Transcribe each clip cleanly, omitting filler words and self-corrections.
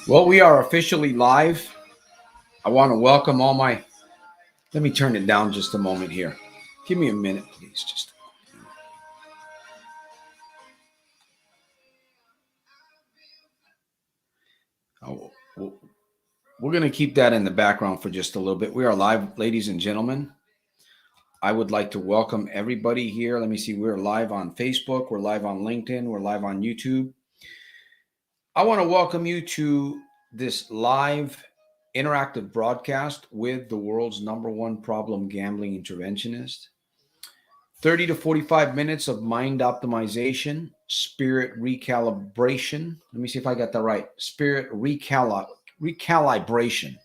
Well, we are officially live. I want to welcome all my. Let me turn it down just a moment here. Give me a minute, please. Just. Oh, we're going to keep that in the background for just a little bit. We are live, ladies and gentlemen. I would like to welcome everybody here. Let me see. We're live on Facebook. We're live on LinkedIn. We're live on YouTube. I want to welcome you to this live interactive broadcast with the world's #1 problem gambling interventionist. 30 to 45 minutes of mind optimization, spirit recalibration. Let me see if I got that right. Spirit recalibration.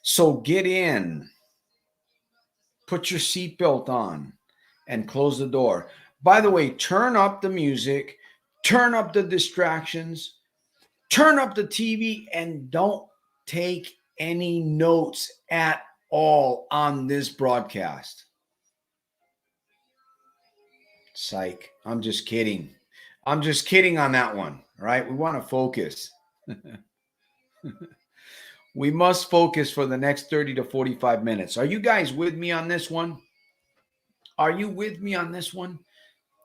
So get in, put your seatbelt on, and close the door. By the way, turn up the music, turn up the distractions, turn up the TV, and don't take any notes at all on this broadcast. Psych. I'm just kidding. I'm just kidding on that one. All right. We want to focus. We must focus for the next 30 to 45 minutes. Are you guys with me on this one? Are you with me on this one?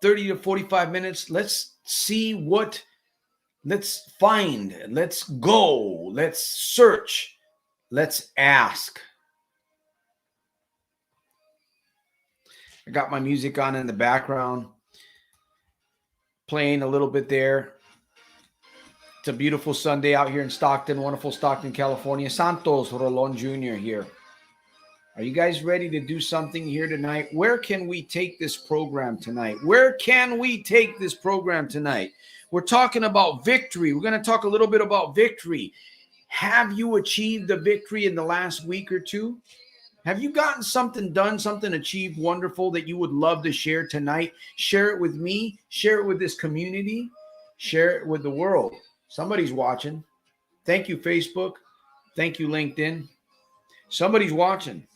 30 to 45 minutes. Let's see what, let's find, let's go, let's search, let's ask. I got my music on in the background, playing a little bit there. It's a beautiful Sunday out here in Stockton, wonderful Stockton, California. Santos Rolon Jr. here. Are you guys ready to do something here tonight? Where can we take this program tonight? Where can we take this program tonight? We're talking about victory. We're going to talk a little bit about victory. Have you achieved a victory in the last week or two? Have you gotten something done, something achieved wonderful that you would love to share tonight? Share it with me. Share it with this community. Share it with the world. Somebody's watching. Thank you, Facebook. Thank you, LinkedIn. Somebody's watching.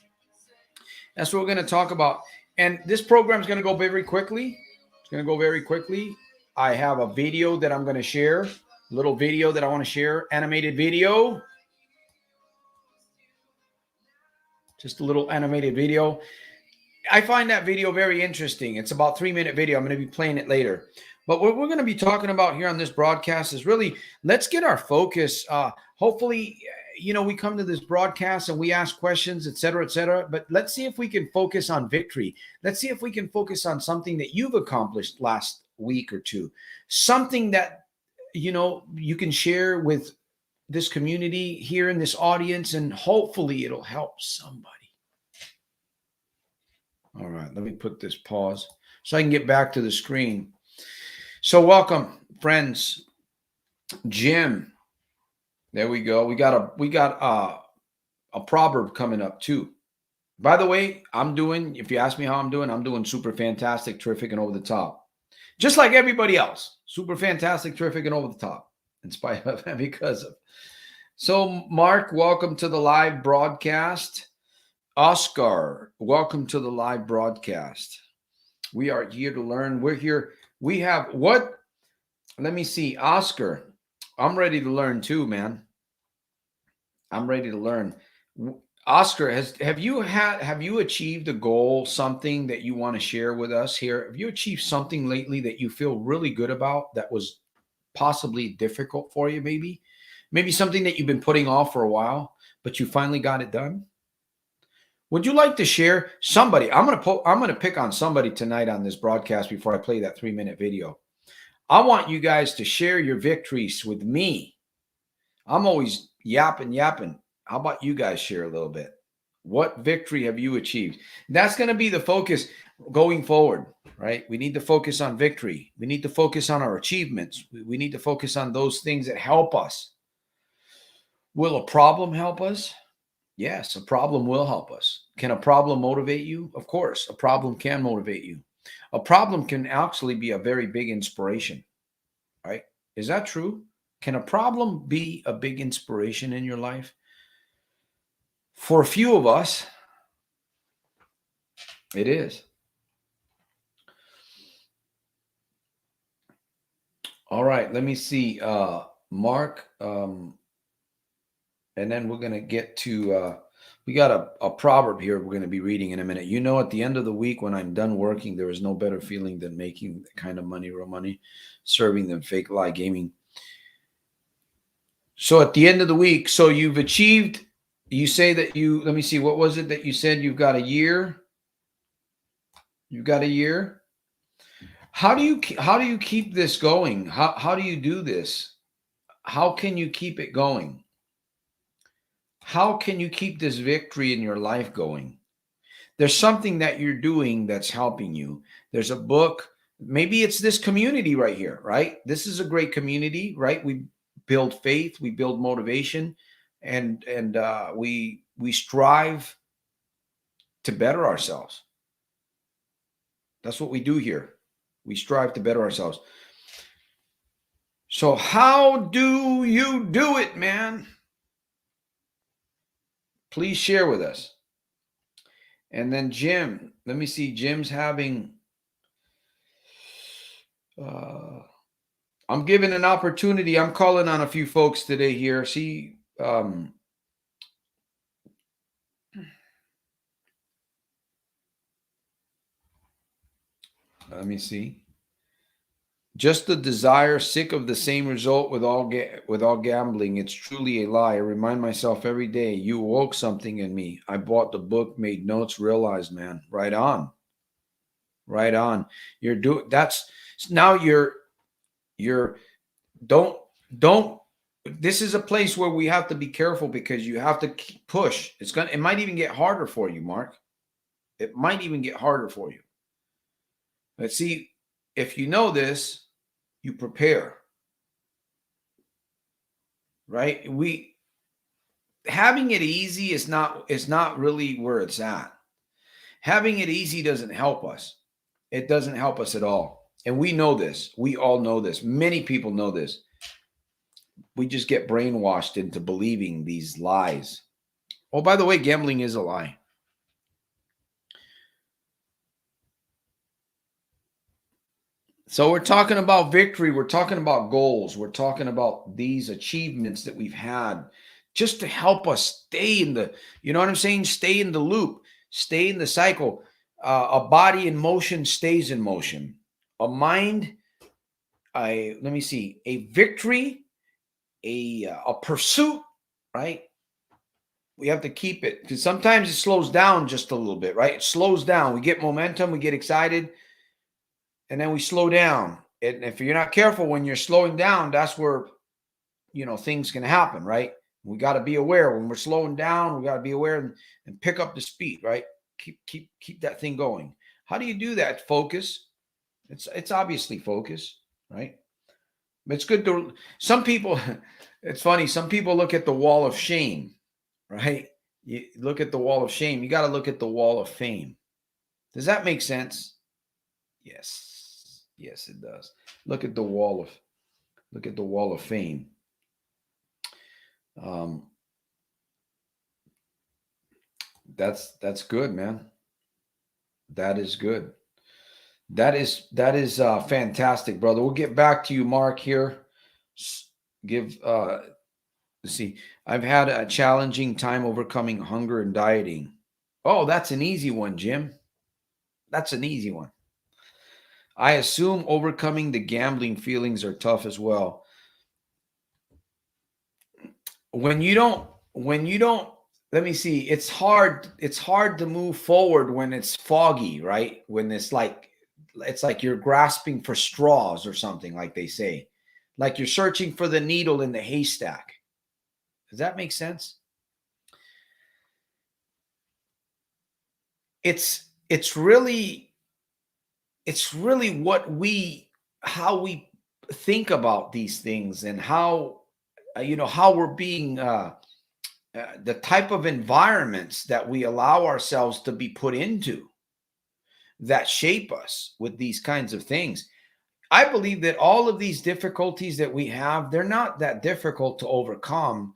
That's what we're going to talk about. And this program is going to go very quickly. It's going to go very quickly. I have a video that I'm going to share, a little video that I want to share, animated video. Just a little animated video. I find that video very interesting. It's about 3-minute video. I'm going to be playing it later. But what we're going to be talking about here on this broadcast is really, let's get our focus. Hopefully, we come to this broadcast and we ask questions, et cetera, but let's see if we can focus on victory. Let's see if we can focus on something that you've accomplished last week or two, something that, you can share with this community here in this audience, and hopefully it'll help somebody. All right, let me put this pause so I can get back to the screen. So welcome, friends. Jim. There we go. We got a proverb coming up too. By the way, if you ask me how I'm doing super fantastic, terrific, and over the top. Just like everybody else. Super fantastic, terrific, and over the top. In spite of and because of. So, Mark, welcome to the live broadcast. Oscar, welcome to the live broadcast. We are here to learn. We're here. We have what? Let me see. Oscar, I'm ready to learn too, man. I'm ready to learn. Oscar, have you achieved a goal, something that you want to share with us here? Have you achieved something lately that you feel really good about that was possibly difficult for you, maybe? Maybe something that you've been putting off for a while, but you finally got it done? Would you like to share somebody? I'm going to pick on somebody tonight on this broadcast before I play that 3-minute video. I want you guys to share your victories with me. I'm always yapping. How about you guys share a little bit? What victory have you achieved? That's going to be the focus going forward, right? We need to focus on victory. We need to focus on our achievements. We need to focus on those things that help us. Will a problem help us? Yes, a problem will help us. Can a problem motivate you? Of course, a problem can motivate you. A problem can actually be a very big inspiration, right? Is that true? Can a problem be a big inspiration in your life? For a few of us, it is. All right, let me see. Mark, and then we're going to get to, we got a proverb here we're going to be reading in a minute. You know, at the end of the week, when I'm done working, there is no better feeling than making the kind of money, real money, serving them fake lie gaming. So at the end of the week, so you've achieved, you say that you, let me see, what was it that you said? You've got a year. You've got a year. How do you keep this going? How do you do this? How can you keep it going? How can you keep this victory in your life going? There's something that you're doing that's helping you. There's a book. Maybe it's this community right here, right? This is a great community, right? We build faith, we build motivation, and we strive to better ourselves. That's what we do here. We strive to better ourselves. So how do you do it, man? Please share with us. And then Jim, let me see. Jim's having, I'm giving an opportunity. I'm calling on a few folks today here. See, let me see. Just the desire, sick of the same result with all gambling. It's truly a lie. I remind myself every day, you awoke something in me. I bought the book, made notes, realized, man, right on. Right on. You're doing, that's, now don't, this is a place where we have to be careful because you have to push. It might even get harder for you, Mark. It might even get harder for you. But see, if you know this, you prepare, right? Having it easy is not really where it's at. Having it easy doesn't help us. It doesn't help us at all. And we know this. We all know this. Many people know this. We just get brainwashed into believing these lies. Oh, by the way, gambling is a lie. So we're talking about victory. We're talking about goals. We're talking about these achievements that we've had just to help us stay in the, you know what I'm saying? Stay in the loop, stay in the cycle. A body in motion stays in motion. A mind, let me see, a victory, a pursuit, right? We have to keep it because sometimes it slows down just a little bit, right? It slows down. We get momentum, we get excited, and then we slow down. And if you're not careful when you're slowing down, that's where, things can happen, right? We got to be aware when we're slowing down. We got to be aware and pick up the speed, right? Keep that thing going. How do you do that? Focus. It's obviously focus, right? But it's good to, some people, it's funny. Some people look at the wall of shame, right? You look at the wall of shame. You got to look at the wall of fame. Does that make sense? Yes. Yes, it does. Look at the wall of fame. That's good, man. That is good. That is fantastic, brother. We'll get back to you, Mark, here. Let's see. I've had a challenging time overcoming hunger and dieting. Oh, that's an easy one, Jim. That's an easy one. I assume overcoming the gambling feelings are tough as well. When you don't, let me see, it's hard to move forward when it's foggy, right? When it's like you're grasping for straws or something, like they say. Like you're searching for the needle in the haystack. Does that make sense? It's really how we think about these things and how how we're being the type of environments that we allow ourselves to be put into that shape us with these kinds of things. I believe that all of these difficulties that we have, they're not that difficult to overcome.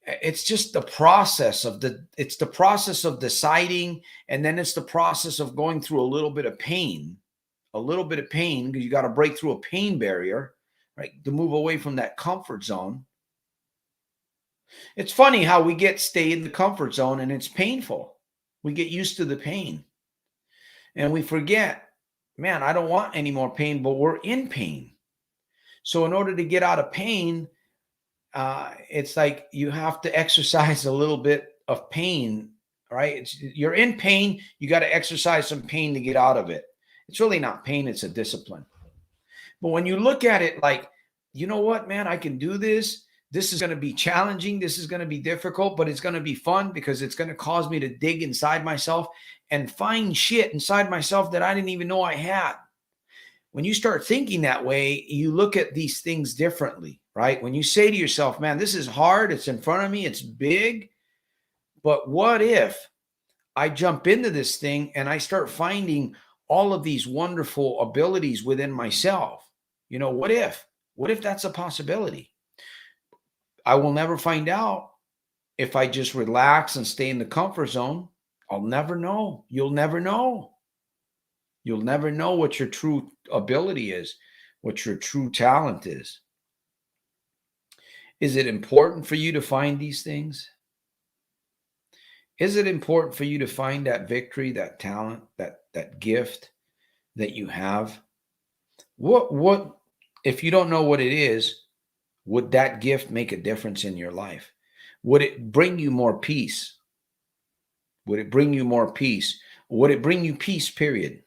It's just the process of deciding, and then it's the process of going through a little bit of pain, because you got to break through a pain barrier, right? To move away from that comfort zone. It's funny how we stay in the comfort zone and it's painful. We get used to the pain and we forget, man, I don't want any more pain, but we're in pain. So in order to get out of pain, it's like you have to exercise a little bit of pain, right? You're in pain. You got to exercise some pain to get out of it. It's really not pain. It's a discipline. But when you look at it like, you know what, man, I can do this. This is going to be challenging. This is going to be difficult, but it's going to be fun because it's going to cause me to dig inside myself and find shit inside myself that I didn't even know I had. When you start thinking that way, you look at these things differently, right? When you say to yourself, man, this is hard. It's in front of me. It's big. But what if I jump into this thing and I start finding all of these wonderful abilities within myself? You know, what if? What if that's a possibility? I will never find out if I just relax and stay in the comfort zone. I'll never know. You'll never know. You'll never know what your true ability is, what your true talent is. Is it important for you to find these things? Is it important for you to find that victory, that talent, that gift that you have? What if you don't know what it is, would that gift make a difference in your life? Would it bring you more peace? Would it bring you more peace? Would it bring you peace, period?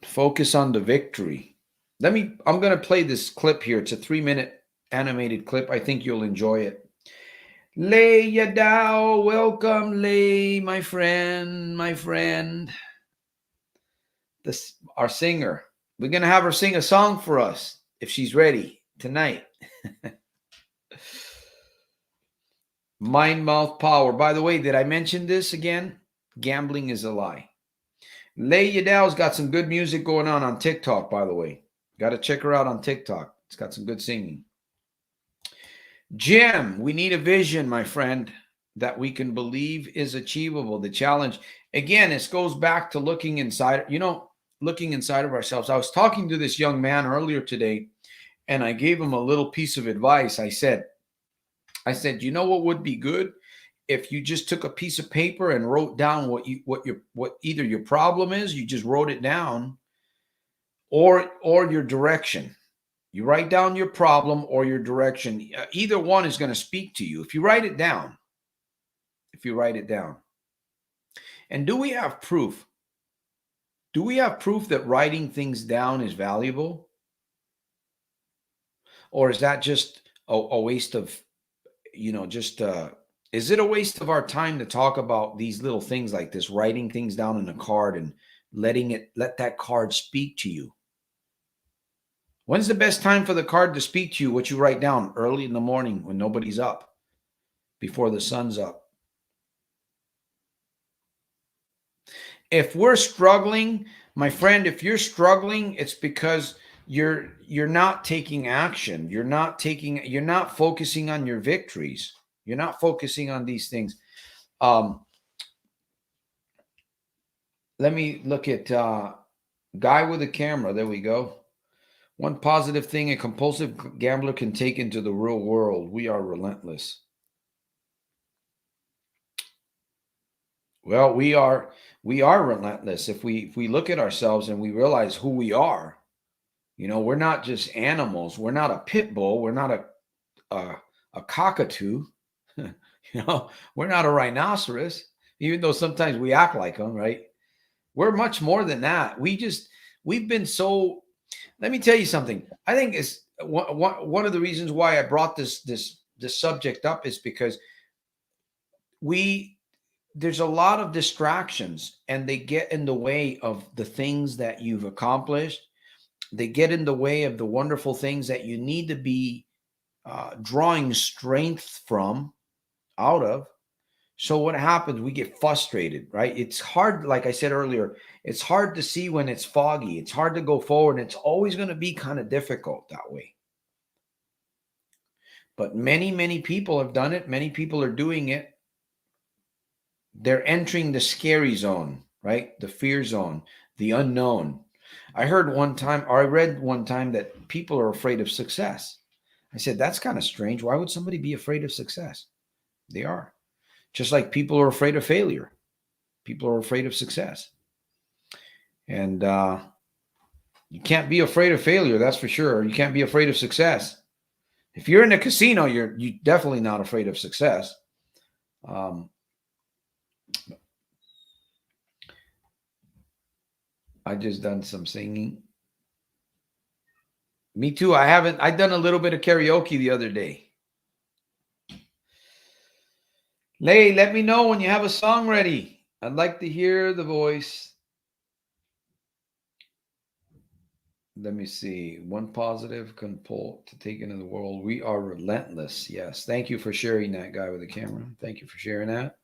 Focus on the victory. I'm going to play this clip here. It's a 3-minute animated clip. I think you'll enjoy it. Lay Yadao, welcome, Lay, my friend. Our singer. We're going to have her sing a song for us if she's ready tonight. Mind, mouth, power. By the way, did I mention this again? Gambling is a lie. Lay Yadow's got some good music going on TikTok, by the way. Got to check her out on TikTok. It's got some good singing. Jim, we need a vision, my friend, that we can believe is achievable. The challenge, again, this goes back to looking inside, looking inside of ourselves. I was talking to this young man earlier today, and I gave him a little piece of advice. I said, you know what would be good? If you just took a piece of paper and wrote down what either your problem is, you just wrote it down, or your direction. You write down your problem or your direction. Either one is going to speak to you if you write it down. And do we have proof? Do we have proof that writing things down is valuable? Or is that just a waste of, is it a waste of our time to talk about these little things like this, writing things down in a card and let that card speak to you? When's the best time for the card to speak to you? What you write down early in the morning when nobody's up, before the sun's up. If we're struggling, my friend, if you're struggling, it's because you're not taking action. You're not focusing on your victories. You're not focusing on these things. Let me look at guy with a camera. There we go. One positive thing a compulsive gambler can take into the real world. We are relentless. Well, we are relentless. If we look at ourselves and we realize who we are, we're not just animals. We're not a pit bull. We're not a cockatoo. We're not a rhinoceros, even though sometimes we act like them, right? We're much more than that. We've been so. Let me tell you something. I think it's one of the reasons why I brought this subject up is because there's a lot of distractions and they get in the way of the things that you've accomplished. They get in the way of the wonderful things that you need to be drawing strength out of. So what happens? We get frustrated, right? It's hard, like I said earlier, it's hard to see when it's foggy. It's hard to go forward. And it's always going to be kind of difficult that way. But many, many people have done it. Many people are doing it. They're entering the scary zone, right? The fear zone, the unknown. I heard one time, or I read one time that people are afraid of success. I said, that's kind of strange. Why would somebody be afraid of success? They are. Just like people are afraid of failure. People are afraid of success. And you can't be afraid of failure, that's for sure. You can't be afraid of success. If you're in a casino, you're definitely not afraid of success. I just done some singing. Me too. I done a little bit of karaoke the other day. Lay, let me know when you have a song ready. I'd like to hear the voice. Let me see. One positive can pull to take into the world. We are relentless. Yes. Thank you for sharing that, guy with the camera. Thank you for sharing that.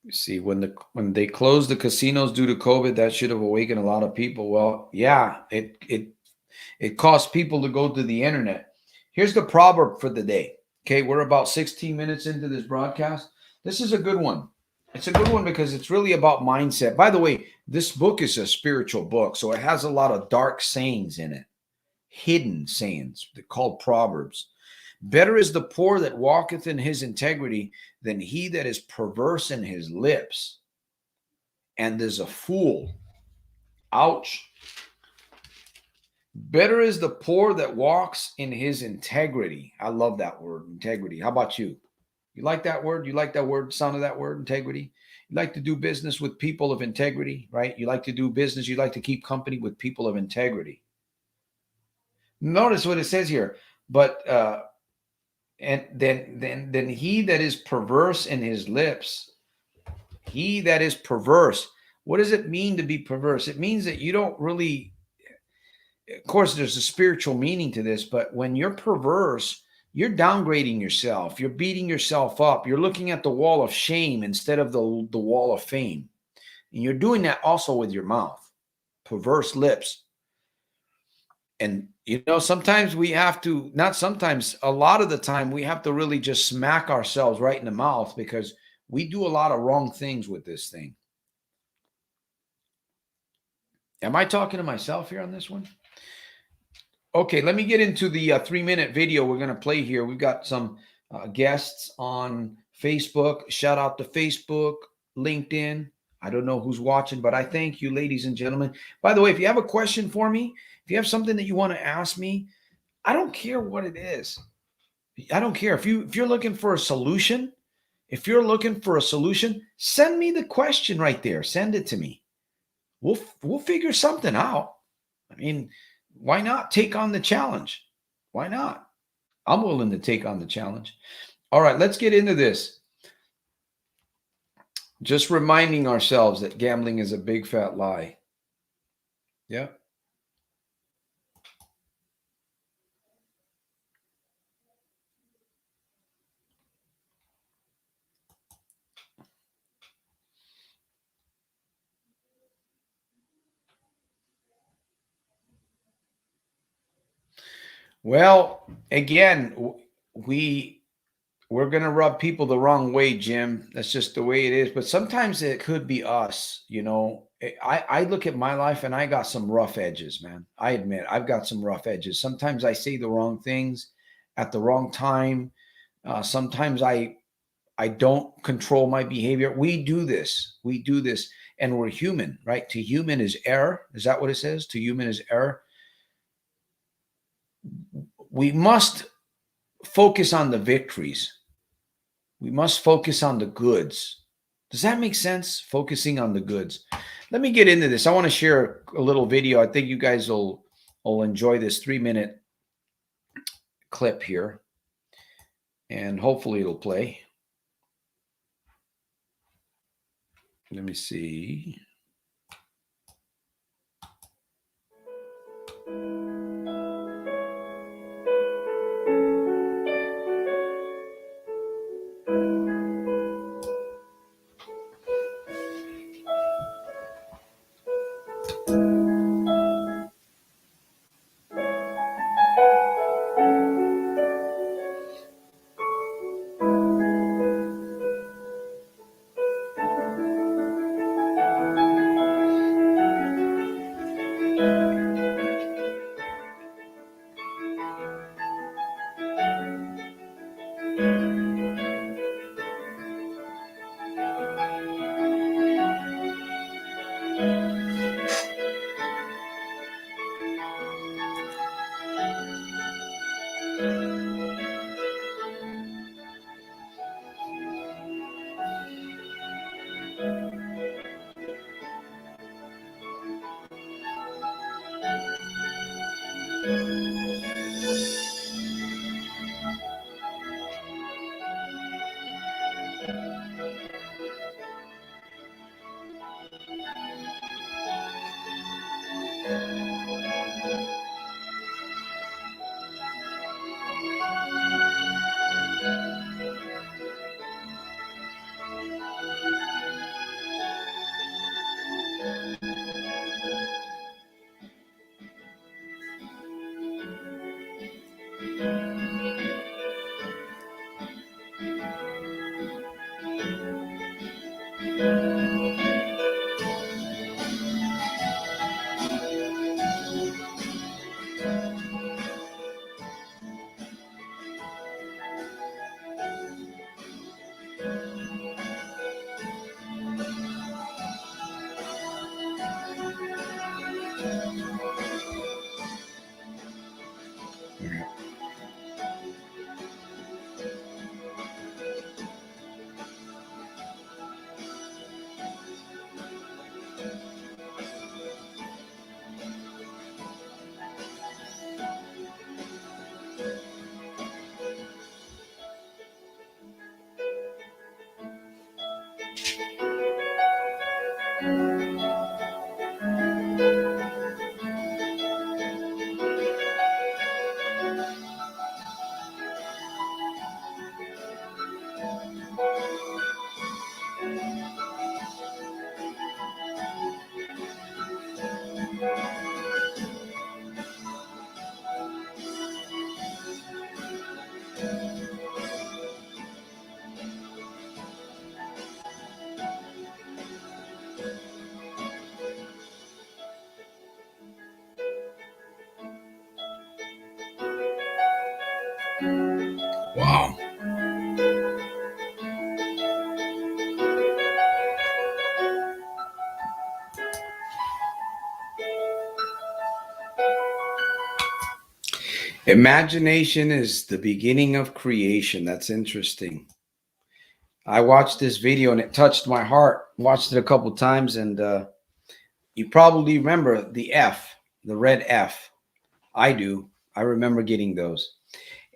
You see, when they closed the casinos due to COVID, that should have awakened a lot of people. Well, yeah, it caused people to go to the internet. Here's the proverb for the day. Okay, we're about 16 minutes into this broadcast. This is a good one. It's a good one because it's really about mindset. By the way, this book is a spiritual book, so it has a lot of dark sayings in it, hidden sayings. They're called proverbs. Better is the poor that walketh in his integrity than he that is perverse in his lips and is a fool. Ouch. Better is the poor that walks in his integrity. I love that word, integrity. How about you? You like that word? You like that word, sound of that word, integrity? You like to do business with people of integrity, right? You like to do business. You like to keep company with people of integrity. Notice what it says here. But and then he that is perverse in his lips, he that is perverse. What does it mean to be perverse? It means that you don't really, of course, there's a spiritual meaning to this, but when you're perverse, you're downgrading yourself. You're beating yourself up. You're looking at the wall of shame instead of the wall of fame. And you're doing that also with your mouth, perverse lips. And, sometimes we have to, not sometimes, a lot of the time, we have to really just smack ourselves right in the mouth because we do a lot of wrong things with this thing. Am I talking to myself here on this one? Okay, let me get into the 3-minute video we're going to play here. We've got some guests on Facebook. Shout out to Facebook, LinkedIn. I don't know who's watching, but I thank you, ladies and gentlemen. By the way, if you have a question for me, if you have something that you want to ask me, I don't care what it is. I don't care. If you're looking for a solution, send me the question right there. Send it to me. We'll figure something out. I mean, why not take on the challenge? Why not? I'm willing to take on the challenge. All right, let's get into this. Just reminding ourselves that gambling is a big fat lie. Yeah. Well, again, we're going to rub people the wrong way, Jim. That's just the way it is. But sometimes it could be us. I look at my life and I got some rough edges, man. I admit I've got some rough edges. Sometimes I say the wrong things at the wrong time. Sometimes I don't control my behavior. We do this. And we're human, right? To human is error. Is that what it says? To human is error. We must focus on the victories. We must focus on the goods. Does that make sense? Focusing on the goods. Let me get into this. I want to share a little video. I think you guys will enjoy this 3-minute clip here. And hopefully it'll play. Let me see. Imagination is the beginning of creation. That's interesting. I watched this video and it touched my heart. Watched it a couple times, and you probably remember the F, the red F. I do. I remember getting those.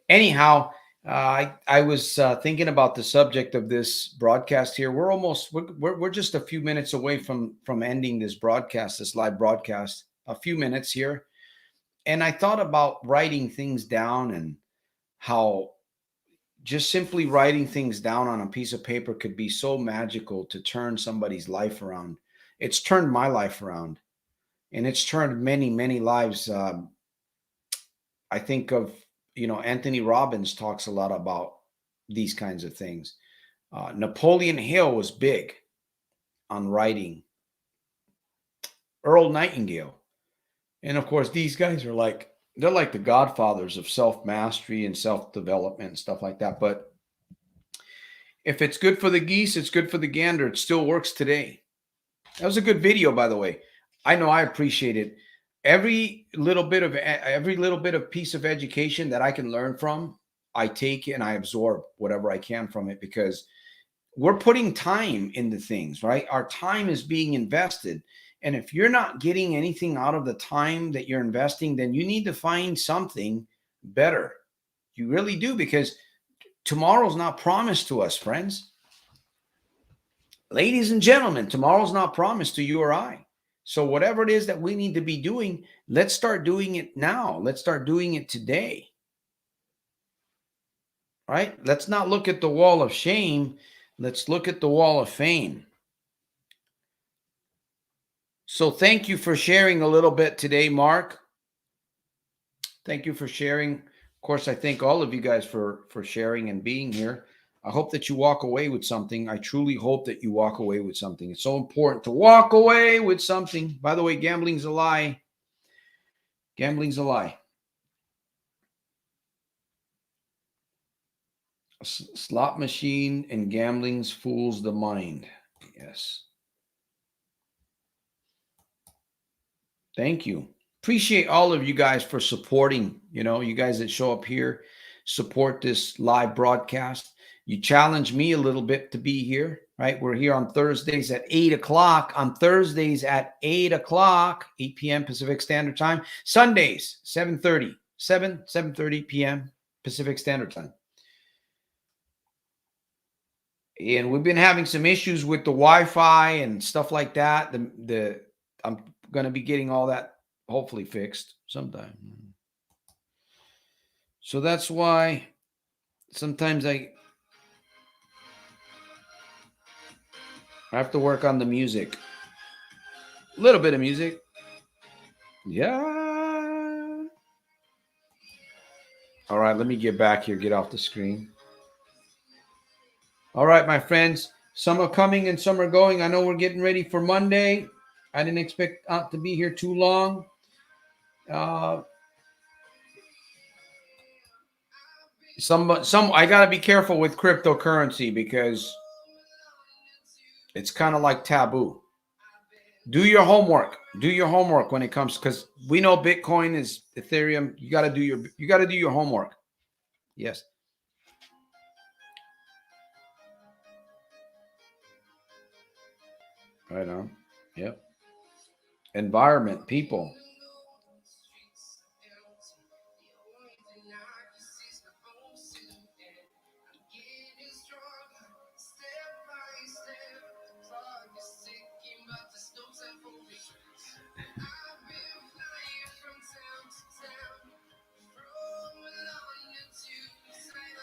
Anyhow, I was thinking about the subject of this broadcast here. We're just a few minutes away from ending this broadcast, this live broadcast. A few minutes here, and I thought about writing things down and how just simply writing things down on a piece of paper could be so magical to turn somebody's life around. It's turned my life around, and it's turned many lives. I think of, Anthony Robbins talks a lot about these kinds of things. Napoleon Hill was big on writing. Earl Nightingale, and of course, these guys are they're like the godfathers of self mastery and self development and stuff like that. But if it's good for the geese, it's good for the gander. It still works today. That was a good video, by the way. I know I appreciate it. Every little bit of piece of education that I can learn from, I take and I absorb whatever I can from it, because we're putting time into things, right? Our time is being invested. And if you're not getting anything out of the time that you're investing, then you need to find something better. You really do, because tomorrow's not promised to us, friends. Ladies and gentlemen, tomorrow's not promised to you or I. So whatever it is that we need to be doing, let's start doing it now. Let's start doing it today. Right? Let's not look at the wall of shame. Let's look at the wall of fame. So thank you for sharing a little bit today, Mark. Thank you for sharing. Of course, I thank all of you guys for sharing and being here. I hope that you walk away with something. I truly hope that you walk away with something. It's so important to walk away with something. By the way, gambling's a lie. Gambling's a lie. Slot machine and gambling's fools the mind. Yes. Thank you. Appreciate all of you guys for supporting, you guys that show up here, support this live broadcast. You challenge me a little bit to be here, right? We're here on Thursdays at 8 o'clock. On Thursdays at 8 o'clock, 8 p.m. Pacific Standard Time. Sundays, 7:30 p.m. Pacific Standard Time. And we've been having some issues with the Wi-Fi and stuff like that. I'm going to be getting all that hopefully fixed sometime. So that's why sometimes I have to work on the music. A little bit of music. Yeah. All right, let me get back here, get off the screen. All right, my friends. Some are coming and some are going. I know we're getting ready for Monday. I didn't expect to be here too long. Some I got to be careful with cryptocurrency because it's kind of like taboo. Do your homework. Do your homework when it comes, because we know Bitcoin is Ethereum. You got to do your homework. Yes. Right on. Yep. Environment, people.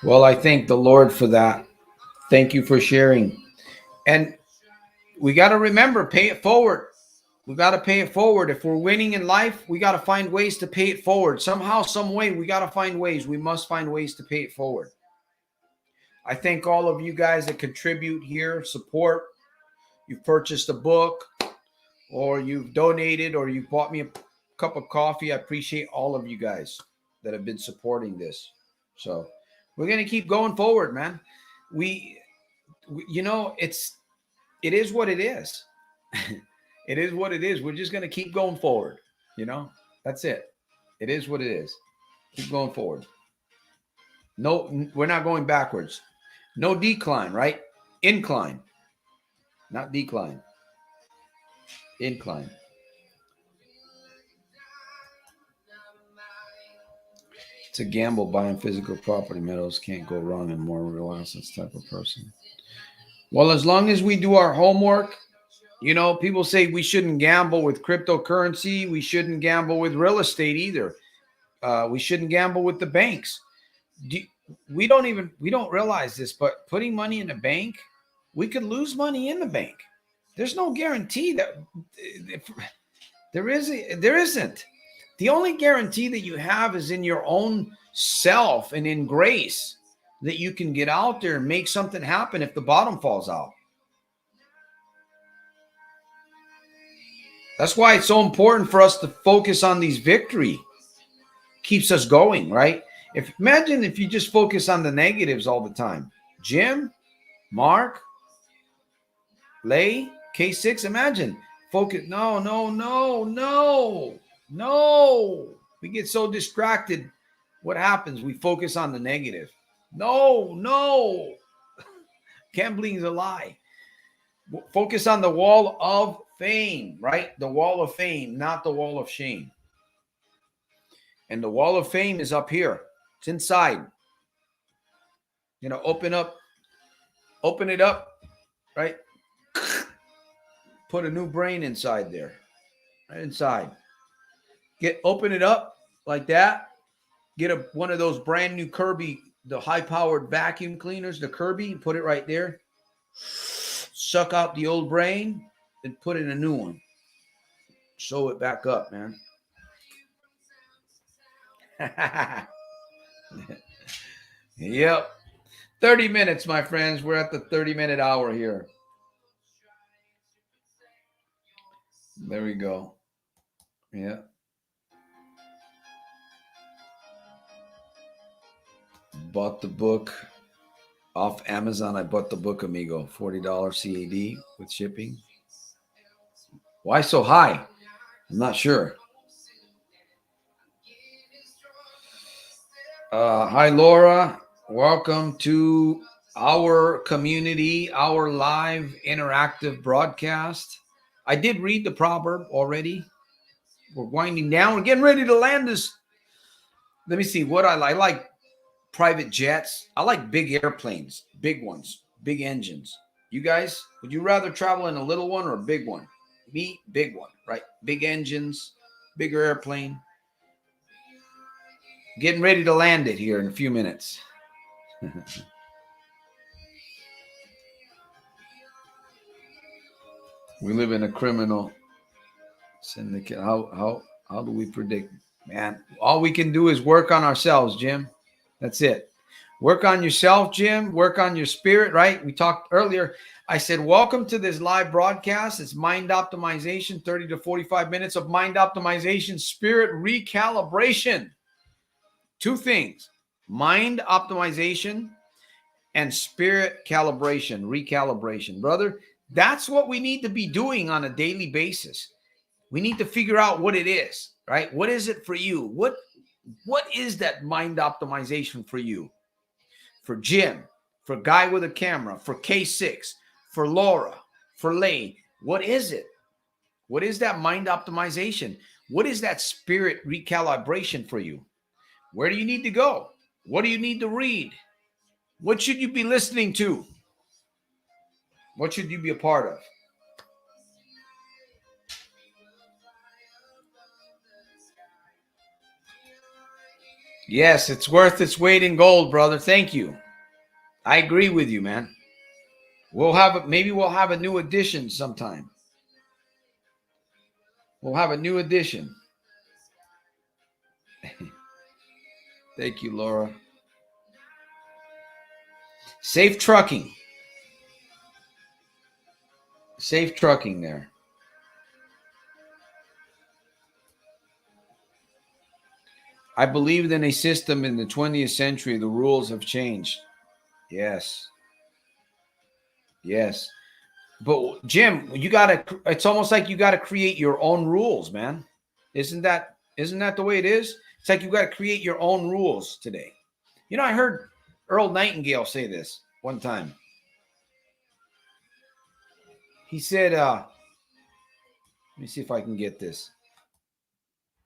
Well, I thank the Lord for that. Thank you for sharing. And we got to remember, pay it forward. We got to pay it forward. If we're winning in life, we got to find ways to pay it forward. Somehow, some way, we got to find ways. We must find ways to pay it forward. I thank all of you guys that contribute here, support. You've purchased a book, or you've donated, or you bought me a cup of coffee. I appreciate all of you guys that have been supporting this. So we're going to keep going forward, man. We it is what it is. It is what it is. We're just going to keep going forward. That's it. It is what it is. Keep going forward. No, we're not going backwards. No decline, right? Incline, not decline. Incline. It's a gamble buying physical property. Metals can't go wrong and more real assets type of person. Well, as long as we do our homework, you know, people say we shouldn't gamble with cryptocurrency. We shouldn't gamble with real estate either. We shouldn't gamble with the banks. We don't realize this, but putting money in a bank, we could lose money in the bank. There's no guarantee that there isn't. The only guarantee that you have is in your own self and in grace that you can get out there and make something happen if the bottom falls out. That's why it's so important for us to focus on these victory. Keeps us going, right? Imagine if you just focus on the negatives all the time. Jim, Mark, Lay, K6, imagine. Focus. No. We get so distracted. What happens? We focus on the negative. No. Gambling's a lie. Focus on the wall of fame, right? The wall of fame, not the wall of shame. And the wall of fame is up here. It's inside. You know, open it up, right? Put a new brain inside there. Right inside. Open it up like that. Get one of those brand new Kirby, the high-powered vacuum cleaners, the Kirby, put it right there. Suck out the old brain and put in a new one. Sew it back up, man. Yep. 30 minutes, my friends. We're at the 30-minute hour here. There we go. Yeah. Bought the book off Amazon. I bought the book, amigo. $40 CAD with shipping. Why so high? I'm not sure. Hi, Laura. Welcome to our community, our live interactive broadcast. I did read the proverb already. We're winding down. We're getting ready to land this. Let me see what I like. I like private jets. I like big airplanes, big ones, big engines. You guys, would you rather travel in a little one or a big one? Me, big one, right? Big engines, bigger airplane. Getting ready to land it here in a few minutes. We live in a criminal syndicate. How do we predict? Man, all we can do is work on ourselves, Jim. That's it. Work on yourself, Jim. Work on your spirit, right? We talked earlier. I said, welcome to this live broadcast. It's mind optimization, 30 to 45 minutes of mind optimization, spirit recalibration. Two things, mind optimization and spirit calibration, recalibration. Brother, that's what we need to be doing on a daily basis. We need to figure out what it is, right? What is it for you? What is that mind optimization for you? For Jim, for Guy with a Camera, for K6, for Laura, for Lay. What is it? What is that mind optimization? What is that spirit recalibration for you? Where do you need to go? What do you need to read? What should you be listening to? What should you be a part of? Yes, it's worth its weight in gold, brother. Thank you. I agree with you, man. Maybe we'll have a new edition sometime. We'll have a new edition. Thank you, Laura. Safe trucking. Safe trucking there. I believed in a system in the 20th century. The rules have changed. Yes. Yes. But Jim, it's almost like you gotta create your own rules, man. Isn't that the way it is? It's like you got to create your own rules today. You know, I heard Earl Nightingale say this one time. He said, let me see if I can get this.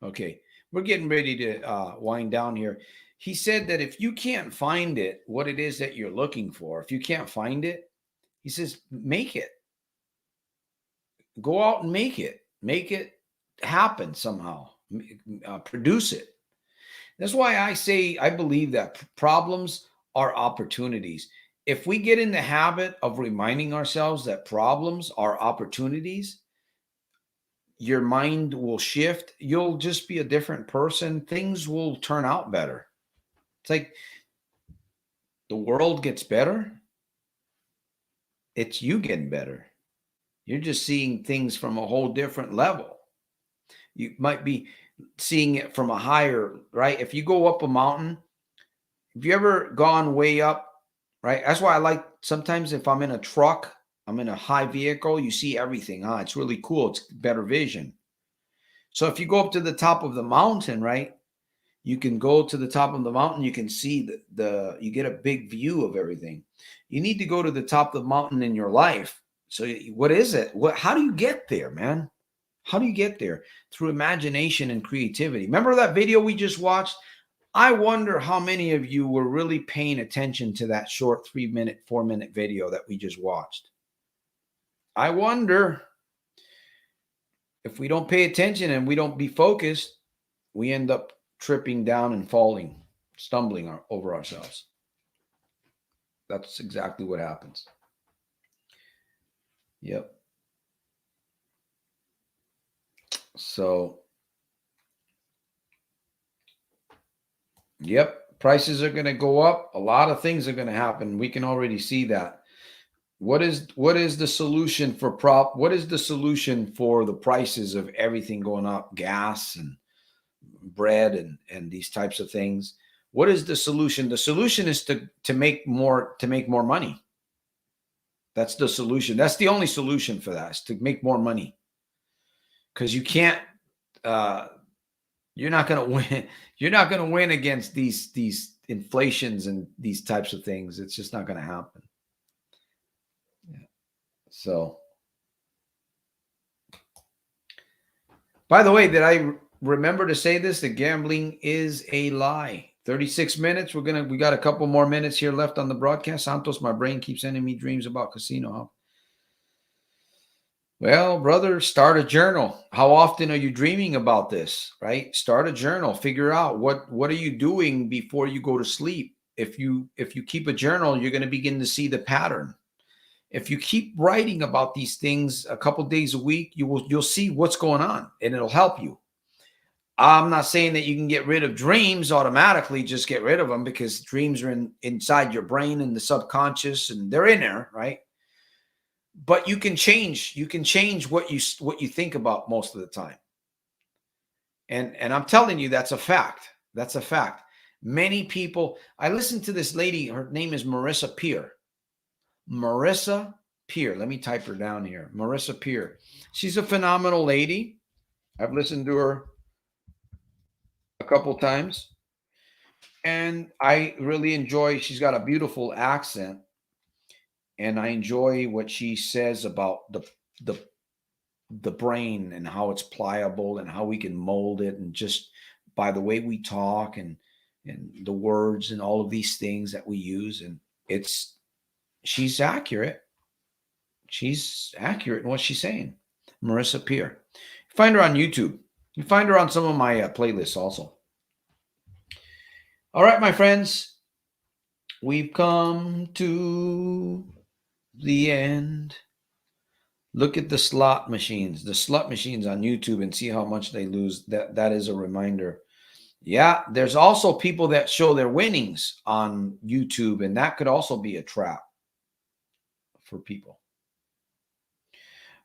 Okay, we're getting ready to wind down here. He said that if you can't find it, what it is that you're looking for, if you can't find it, he says, make it. Go out and make it happen somehow, produce it. That's why I say I believe that problems are opportunities. If we get in the habit of reminding ourselves that problems are opportunities, your mind will shift. You'll just be a different person. Things will turn out better. It's like the world gets better. It's you getting better. You're just seeing things from a whole different level. You might be seeing it from a higher, right? If you go up a mountain, have you ever gone way up, right? That's why I like sometimes if I'm in a truck, I'm in a high vehicle, you see everything. It's really cool. It's better vision. So if you go up to the top of the mountain, right? You can go to the top of the mountain. You can see you get a big view of everything. You need to go to the top of the mountain in your life. So what is it? How do you get there, man? How do you get there? Through imagination and creativity. Remember that video we just watched? I wonder how many of you were really paying attention to that short 3-minute, 4-minute video that we just watched. I wonder if we don't pay attention and we don't be focused, we end up tripping down and falling, stumbling over ourselves. That's exactly what happens. Yep. So, yep, prices are going to go up. A lot of things are going to happen. We can already see that. What is the solution for what is the solution for the prices of everything going up, gas and bread and these types of things? What is the solution? The solution is to make more money. That's the solution. That's the only solution for that, is to make more money. Because you can't you're not going to win. You're not going to win against these inflations and these types of things. It's just not going to happen. Yeah. So, by the way, did I remember to say this? That gambling is a lie. 36 minutes. We got a couple more minutes here left on the broadcast. Santos, my brain keeps sending me dreams about casino. Huh? Well, brother, start a journal. How often are you dreaming about this, right? Start a journal. Figure out what are you doing before you go to sleep. If you keep a journal, you're going to begin to see the pattern. If you keep writing about these things a couple days a week, you'll see what's going on, and it'll help you. I'm not saying that you can get rid of dreams automatically. Just get rid of them, because dreams are inside your brain and the subconscious, and they're in there, right? But you can change what you think about most of the time. And I'm telling you, that's a fact. That's a fact. Many people, I listened to this lady, her name is Marissa Peer. Marissa Peer. Let me type her down here. Marissa Peer. She's a phenomenal lady. I've listened to her a couple times. And I really enjoy, she's got a beautiful accent. And I enjoy what she says about the brain and how it's pliable and how we can mold it, and just by the way we talk and the words and all of these things that we use. And she's accurate. She's accurate in what she's saying. Marissa Peer. Find her on YouTube. You find her on some of my playlists also. All right, my friends, we've come to the end. Look at the slot machines on YouTube, and see how much they lose. That is a reminder. Yeah, there's also people that show their winnings on YouTube, and that could also be a trap for people.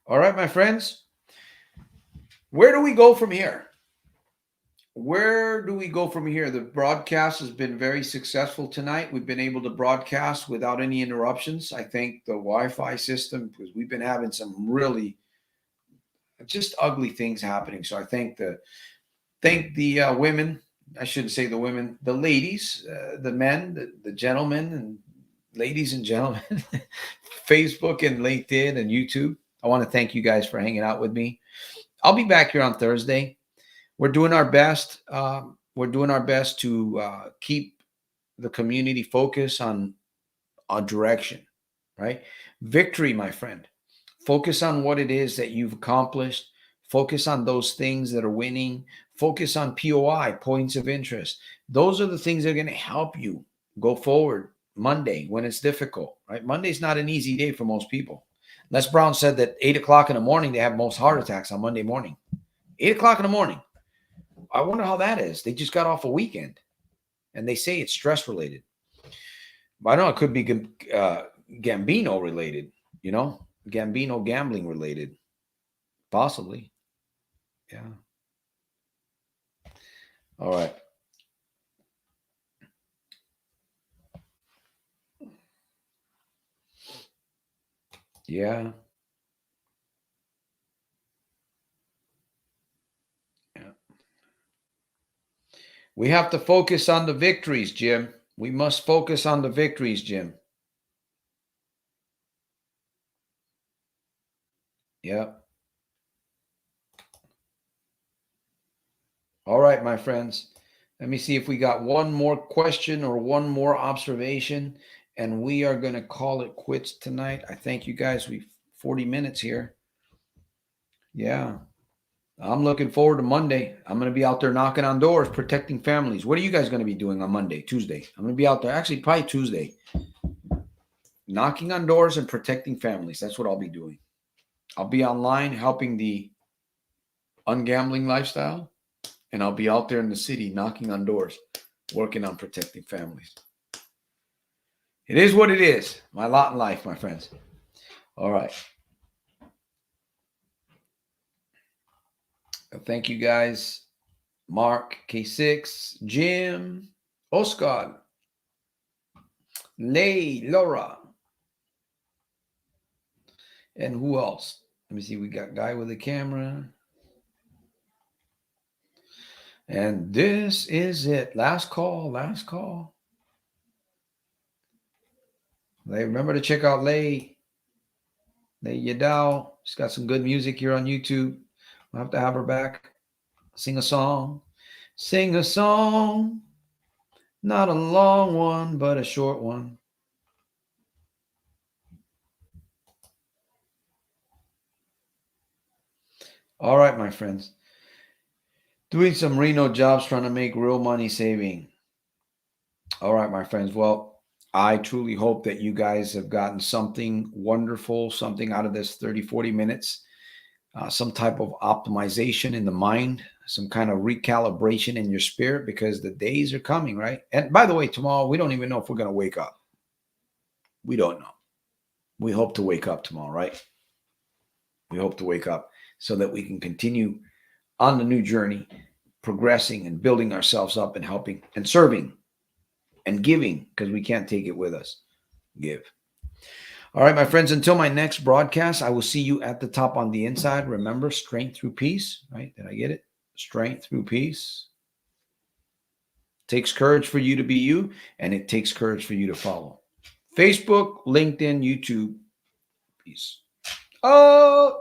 All right, my friends, where do we go from here? Where do we go from here? The broadcast has been very successful tonight. We've been able to broadcast without any interruptions. I thank the Wi-Fi system, because we've been having some really just ugly things happening. So I thank the women I shouldn't say the women, the ladies, the men, the gentlemen, and ladies and gentlemen, Facebook and LinkedIn and YouTube. I want to thank you guys for hanging out with me. I'll be back here on Thursday. We're doing our best. We're doing our best to keep the community focused on direction, right? Victory, my friend. Focus on what it is that you've accomplished. Focus on those things that are winning. Focus on POI, points of interest. Those are the things that are going to help you go forward Monday when it's difficult, right? Monday's not an easy day for most people. Les Brown said that 8 o'clock in the morning, they have most heart attacks on Monday morning. 8 o'clock in the morning. I wonder how that is. They just got off a weekend and they say it's stress related. But I know it could be Gambino related, Gambino gambling related, possibly. Yeah. All right. Yeah. Yeah. We have to focus on the victories, Jim. We must focus on the victories, Jim. Yeah. All right, my friends. Let me see if we got one more question or one more observation, and we are going to call it quits tonight. I thank you guys. We've 40 minutes here. Yeah. I'm looking forward to Monday. I'm going to be out there knocking on doors, protecting families. What are you guys going to be doing on Monday, Tuesday? I'm going to be out there, actually, probably Tuesday, knocking on doors and protecting families. That's what I'll be doing. I'll be online helping the ungambling lifestyle, and I'll be out there in the city knocking on doors, working on protecting families. It is what it is. My lot in life, my friends. All right. Thank you guys. Mark, K6, Jim, Oscar, Lay, Laura. And who else? Let me see. We got guy with a camera. And this is it. Last call. Last call. Remember to check out Lay Yadao. She's got some good music here on YouTube. We'll have to have her back. Sing a song. Sing a song. Not a long one, but a short one. All right, my friends. Doing some Reno jobs, trying to make real money saving. All right, my friends. Well, I truly hope that you guys have gotten something wonderful, something out of this 30, 40 minutes, some type of optimization in the mind, some kind of recalibration in your spirit, because the days are coming, right? And by the way, tomorrow, we don't even know if we're going to wake up. We don't know. We hope to wake up tomorrow, right? We hope to wake up so that we can continue on the new journey, progressing and building ourselves up and helping and serving and giving, because we can't take it with us. Give. All right, my friends, until my next broadcast, I will see you at the top on the inside. Remember, strength through peace, right? Did I get it? Strength through peace. Takes courage for you to be you, and it takes courage for you to follow. Facebook, LinkedIn, YouTube. Peace. Oh.